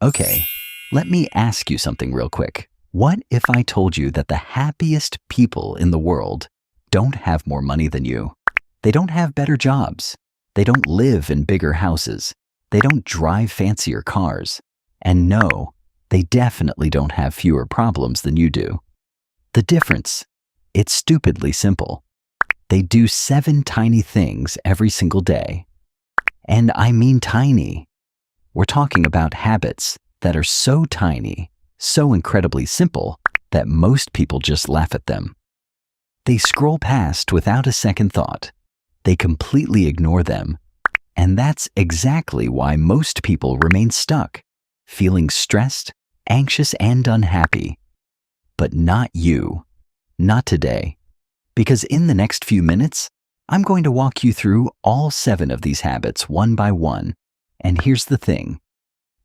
Okay, let me ask you something real quick. What if I told you that the happiest people in the world don't have more money than you? They don't have better jobs. They don't live in bigger houses. They don't drive fancier cars. And no, they definitely don't have fewer problems than you do. The difference? It's stupidly simple. They do 7 tiny things every single day. And I mean tiny. We're talking about habits that are so tiny, so incredibly simple, that most people just laugh at them. They scroll past without a second thought. They completely ignore them. And that's exactly why most people remain stuck, feeling stressed, anxious, and unhappy. But not you. Not today. Because in the next few minutes, I'm going to walk you through all 7 of these habits one by one. And here's the thing.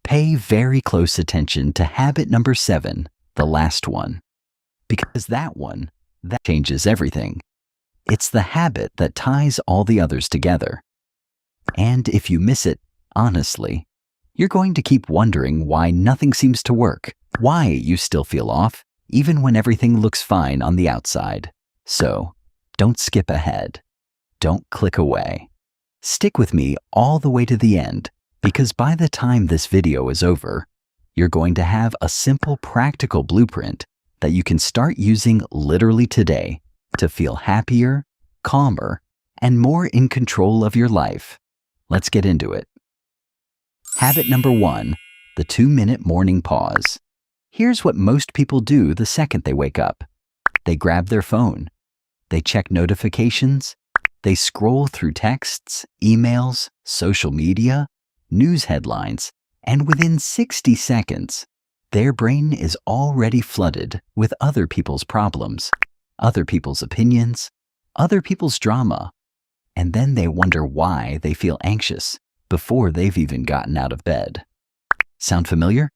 Pay very close attention to habit number 7, the last one. Because that changes everything. It's the habit that ties all the others together. And if you miss it, honestly, you're going to keep wondering why nothing seems to work, why you still feel off, even when everything looks fine on the outside. So, don't skip ahead. Don't click away. Stick with me all the way to the end, because by the time this video is over, you're going to have a simple, practical blueprint that you can start using literally today to feel happier, calmer, and more in control of your life. Let's get into it. Habit number 1, the 2-minute morning pause. Here's what most people do the second they wake up. They grab their phone. They check notifications. They scroll through texts, emails, social media, news headlines, and within 60 seconds, their brain is already flooded with other people's problems, other people's opinions, other people's drama, and then they wonder why they feel anxious before they've even gotten out of bed. Sound familiar?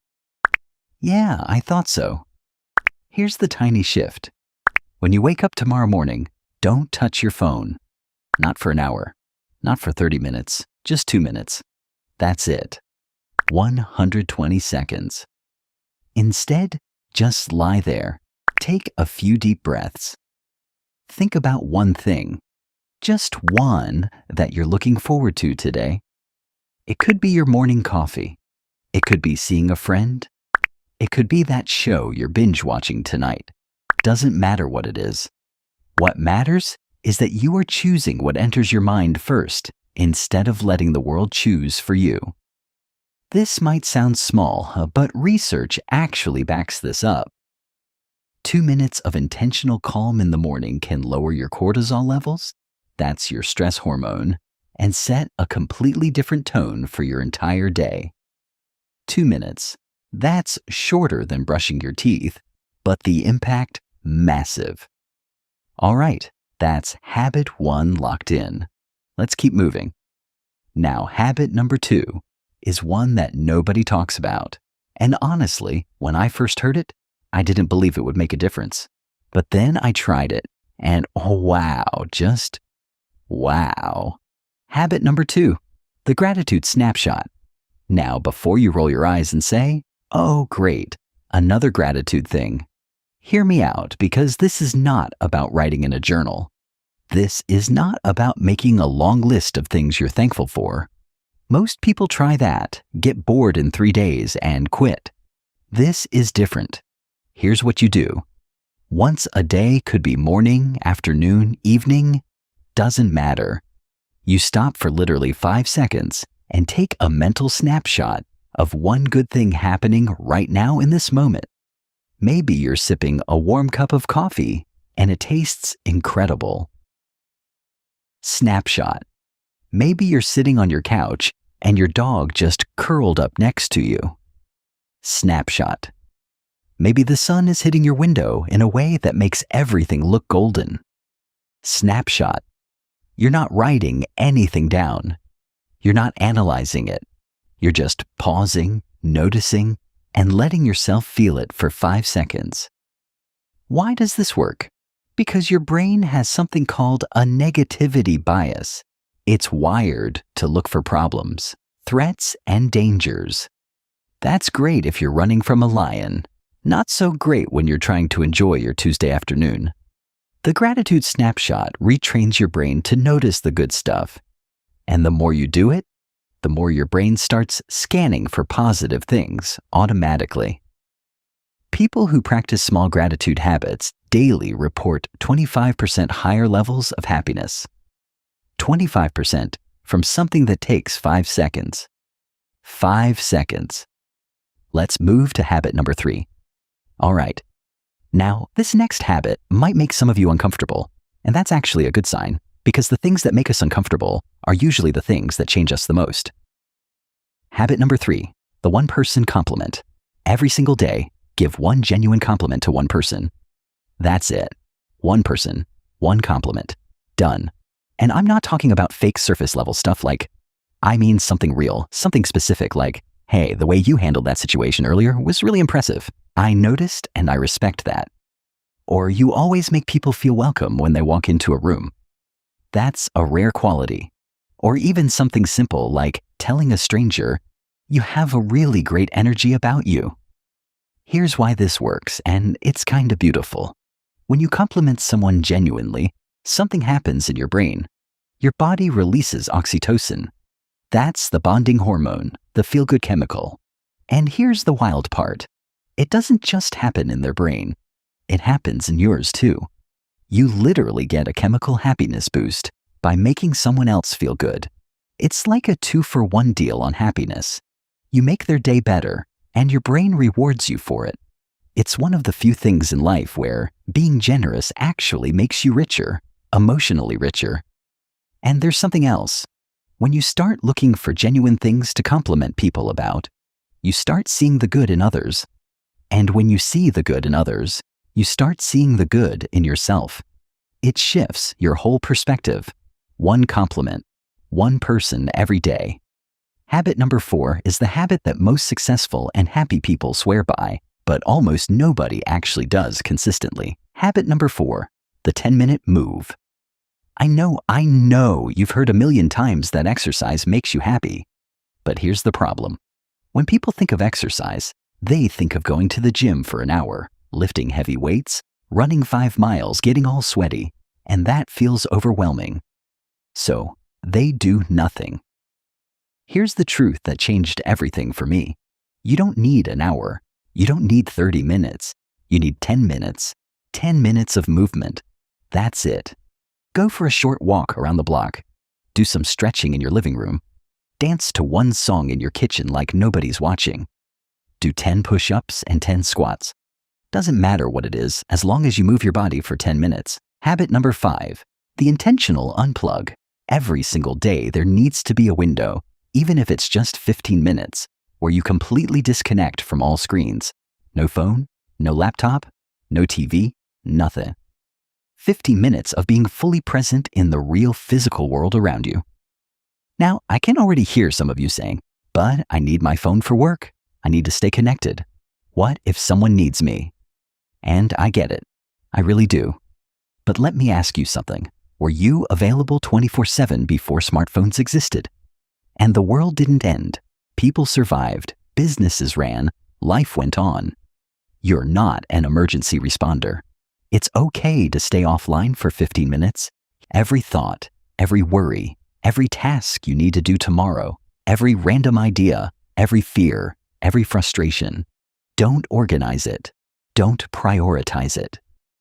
Yeah, I thought so. Here's the tiny shift. When you wake up tomorrow morning, don't touch your phone. Not for an hour, not for 30 minutes, just 2 minutes. That's it. 120 seconds. Instead, just lie there. Take a few deep breaths. Think about one thing, just one that you're looking forward to today. It could be your morning coffee. It could be seeing a friend. It could be that show you're binge watching tonight. Doesn't matter what it is. What matters is that you are choosing what enters your mind first, instead of letting the world choose for you. This might sound small, but research actually backs this up. 2 minutes of intentional calm in the morning can lower your cortisol levels, that's your stress hormone, and set a completely different tone for your entire day. 2 minutes. That's shorter than brushing your teeth, but the impact, massive. All right, that's habit 1 locked in. Let's keep moving. Now, habit number 2 is one that nobody talks about. And honestly, when I first heard it, I didn't believe it would make a difference. But then I tried it, and oh wow, just wow. Habit number 2, the gratitude snapshot. Now, before you roll your eyes and say, oh great, another gratitude thing, hear me out, because this is not about writing in a journal. This is not about making a long list of things you're thankful for. Most people try that, get bored in 3 days, and quit. This is different. Here's what you do. Once a day could be morning, afternoon, evening, doesn't matter. You stop for literally 5 seconds and take a mental snapshot of one good thing happening right now in this moment. Maybe you're sipping a warm cup of coffee and it tastes incredible. Snapshot. Maybe you're sitting on your couch and your dog just curled up next to you. Snapshot. Maybe the sun is hitting your window in a way that makes everything look golden. Snapshot. You're not writing anything down. You're not analyzing it. You're just pausing, noticing, and letting yourself feel it for 5 seconds. Why does this work? Because your brain has something called a negativity bias. It's wired to look for problems, threats, and dangers. That's great if you're running from a lion. Not so great when you're trying to enjoy your Tuesday afternoon. The gratitude snapshot retrains your brain to notice the good stuff. And the more you do it, the more your brain starts scanning for positive things automatically. People who practice small gratitude habits daily report 25% higher levels of happiness. 25% from something that takes 5 seconds. 5 seconds. Let's move to habit number 3. All right. Now, this next habit might make some of you uncomfortable, and that's actually a good sign, because the things that make us uncomfortable are usually the things that change us the most. Habit number 3, the one-person compliment. Every single day, give one genuine compliment to one person. That's it. One person, one compliment. Done. And I'm not talking about fake surface-level stuff like, I mean something real, something specific like, hey, the way you handled that situation earlier was really impressive. I noticed and I respect that. Or you always make people feel welcome when they walk into a room. That's a rare quality. Or even something simple like telling a stranger, you have a really great energy about you. Here's why this works, and it's kinda beautiful. When you compliment someone genuinely, something happens in your brain. Your body releases oxytocin. That's the bonding hormone, the feel-good chemical. And here's the wild part. It doesn't just happen in their brain. It happens in yours too. You literally get a chemical happiness boost by making someone else feel good. It's like a 2-for-1 deal on happiness. You make their day better, and your brain rewards you for it. It's one of the few things in life where being generous actually makes you richer, emotionally richer. And there's something else. When you start looking for genuine things to compliment people about, you start seeing the good in others. And when you see the good in others, you start seeing the good in yourself. It shifts your whole perspective. One compliment, one person every day. Habit number 4 is the habit that most successful and happy people swear by, but almost nobody actually does consistently. Habit number 4, the 10-minute move. I know you've heard a million times that exercise makes you happy. But here's the problem. When people think of exercise, they think of going to the gym for an hour, lifting heavy weights, running 5 miles, getting all sweaty, and that feels overwhelming. So, they do nothing. Here's the truth that changed everything for me. You don't need an hour. You don't need 30 minutes. You need 10 minutes. 10 minutes of movement. That's it. Go for a short walk around the block. Do some stretching in your living room. Dance to one song in your kitchen like nobody's watching. Do 10 push-ups and 10 squats. Doesn't matter what it is, as long as you move your body for 10 minutes. Habit number 5, the intentional unplug. Every single day there needs to be a window, even if it's just 15 minutes, where you completely disconnect from all screens. No phone, no laptop, no TV, nothing. 50 minutes of being fully present in the real physical world around you. Now, I can already hear some of you saying, but I need my phone for work. I need to stay connected. What if someone needs me? And I get it. I really do. But let me ask you something. Were you available 24/7 before smartphones existed? And the world didn't end. People survived. Businesses ran. Life went on. You're not an emergency responder. It's okay to stay offline for 15 minutes. Every thought, every worry, every task you need to do tomorrow, every random idea, every fear, every frustration. Don't organize it. Don't prioritize it.